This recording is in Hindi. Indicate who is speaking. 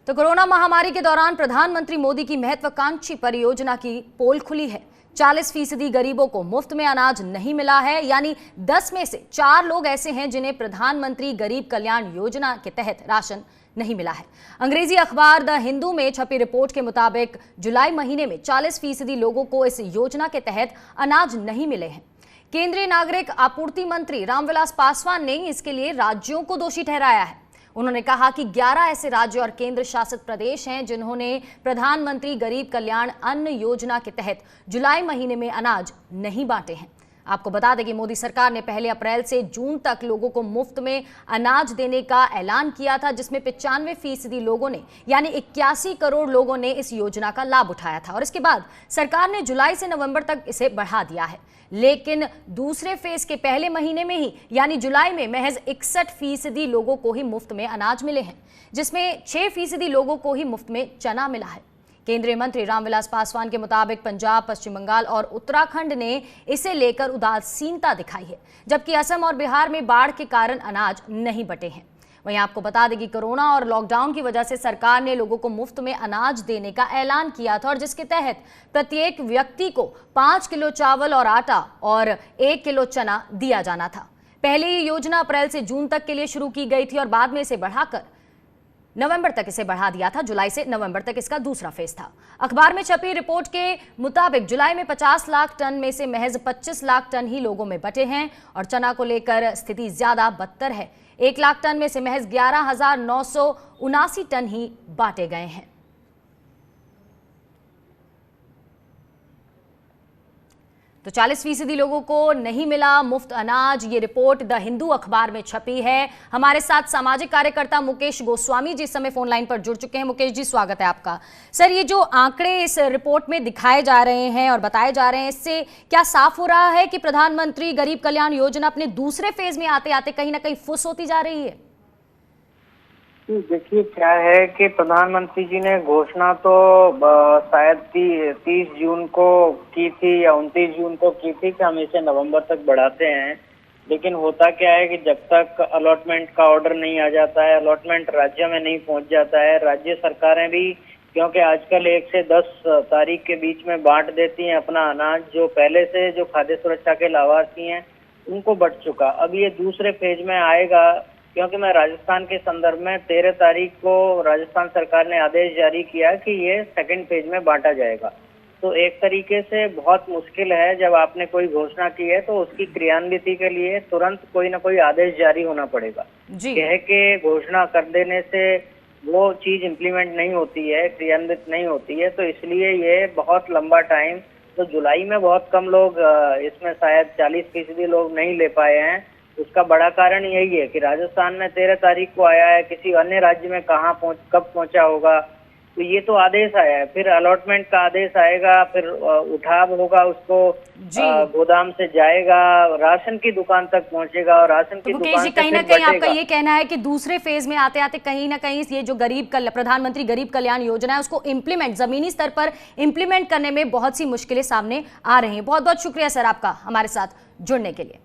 Speaker 1: तो कोरोना महामारी के दौरान प्रधानमंत्री मोदी की महत्वाकांक्षी परियोजना की पोल खुली है। 40% गरीबों को मुफ्त में अनाज नहीं मिला है, यानी 10 में से 4 लोग ऐसे हैं जिन्हें प्रधानमंत्री गरीब कल्याण योजना के तहत राशन नहीं मिला है। अंग्रेजी अखबार द हिंदू में छपी रिपोर्ट के मुताबिक जुलाई महीने में 40% लोगों को इस योजना के तहत अनाज नहीं मिले हैं। केंद्रीय नागरिक आपूर्ति मंत्री रामविलास पासवान ने इसके लिए राज्यों को दोषी ठहराया है। उन्होंने कहा कि 11 ऐसे राज्य और केंद्र शासित प्रदेश हैं जिन्होंने प्रधानमंत्री गरीब कल्याण अन्न योजना के तहत जुलाई महीने में अनाज नहीं बांटे हैं। आपको बता दें कि मोदी सरकार ने पहले अप्रैल से जून तक लोगों को मुफ्त में अनाज देने का ऐलान किया था, जिसमें 95% लोगों ने यानी 81 करोड़ लोगों ने इस योजना का लाभ उठाया था। और इसके बाद सरकार ने जुलाई से नवंबर तक इसे बढ़ा दिया है, लेकिन दूसरे फेज के पहले महीने में ही यानी जुलाई में महज 61% लोगों को ही मुफ्त में अनाज मिले हैं, जिसमें 6% लोगों को ही मुफ्त में चना मिला है। केंद्रीय मंत्री रामविलास पासवान के मुताबिक पंजाब, पश्चिम बंगाल और उत्तराखंड ने इसे लेकर उदासीनता दिखाई है, जबकि असम और बिहार में बाढ़ के कारण अनाज नहीं बटे हैं। वहीं आपको बता दें कि कोरोना और लॉकडाउन की वजह से सरकार ने लोगों को मुफ्त में अनाज देने का ऐलान किया था, और जिसके तहत प्रत्येक व्यक्ति को 5 किलो चावल और आटा और 1 किलो चना दिया जाना था। पहले ये योजना अप्रैल से जून तक के लिए शुरू की गई थी और बाद में इसे बढ़ाकर नवंबर तक इसे बढ़ा दिया था। जुलाई से नवंबर तक इसका दूसरा फेज था। अखबार में छपी रिपोर्ट के मुताबिक जुलाई में 50 लाख टन में से महज 25 लाख टन ही लोगों में बटे हैं और चना को लेकर स्थिति ज्यादा बदतर है। 1 लाख टन में से महज 11,979 टन ही बांटे गए हैं। तो 40% लोगों को नहीं मिला मुफ्त अनाज, ये रिपोर्ट द हिंदू अखबार में छपी है। हमारे साथ सामाजिक कार्यकर्ता मुकेश गोस्वामी जी इस समय फोन लाइन पर जुड़ चुके हैं। मुकेश जी, स्वागत है आपका। सर, ये जो आंकड़े इस रिपोर्ट में दिखाए जा रहे हैं और बताए जा रहे हैं, इससे क्या साफ हो रहा है कि प्रधानमंत्री गरीब कल्याण योजना अपने दूसरे फेज में आते आते कहीं ना कहीं फुस होती जा रही है?
Speaker 2: देखिए, क्या है कि प्रधानमंत्री जी ने घोषणा तो शायद 30 जून को की थी या 29 जून को की थी कि हम इसे नवंबर तक बढ़ाते हैं, लेकिन होता क्या है कि जब तक अलॉटमेंट का ऑर्डर नहीं आ जाता है, अलॉटमेंट राज्य में नहीं पहुंच जाता है, राज्य सरकारें भी क्योंकि आजकल 1 से 10 तारीख के बीच में बांट देती हैं अपना अनाज, जो पहले से जो खाद्य सुरक्षा के लाभार्थी हैं उनको बंट चुका। अब ये दूसरे फेज में आएगा, क्योंकि मैं राजस्थान के संदर्भ में 13 तारीख को राजस्थान सरकार ने आदेश जारी किया कि ये सेकंड फेज में बांटा जाएगा। तो एक तरीके से बहुत मुश्किल है, जब आपने कोई घोषणा की है तो उसकी क्रियान्विति के लिए तुरंत कोई ना कोई आदेश जारी होना पड़ेगा। कह के घोषणा कर देने से वो चीज इम्प्लीमेंट नहीं होती है, क्रियान्वित नहीं होती है, तो इसलिए ये बहुत लंबा टाइम, तो जुलाई में बहुत कम लोग इसमें शायद 40% लोग नहीं ले पाए हैं। उसका बड़ा कारण यही है कि राजस्थान में 13 तारीख को आया है, किसी अन्य राज्य में कब पहुंचा होगा। तो ये तो आदेश आया है, फिर अलॉटमेंट का आदेश आएगा, फिर उठाव होगा, उसको गोदाम से जाएगा, राशन की दुकान तक पहुंचेगा और राशन की दुकान से
Speaker 1: कहीं ना कहीं आपका ये कहना है कि दूसरे फेज में आते आते कहीं ना कहीं ये जो प्रधानमंत्री गरीब कल्याण योजना है उसको इम्प्लीमेंट, जमीनी स्तर पर इम्प्लीमेंट करने में बहुत सी मुश्किलें सामने आ रही हैं। बहुत बहुत शुक्रिया सर आपका हमारे साथ जुड़ने के लिए।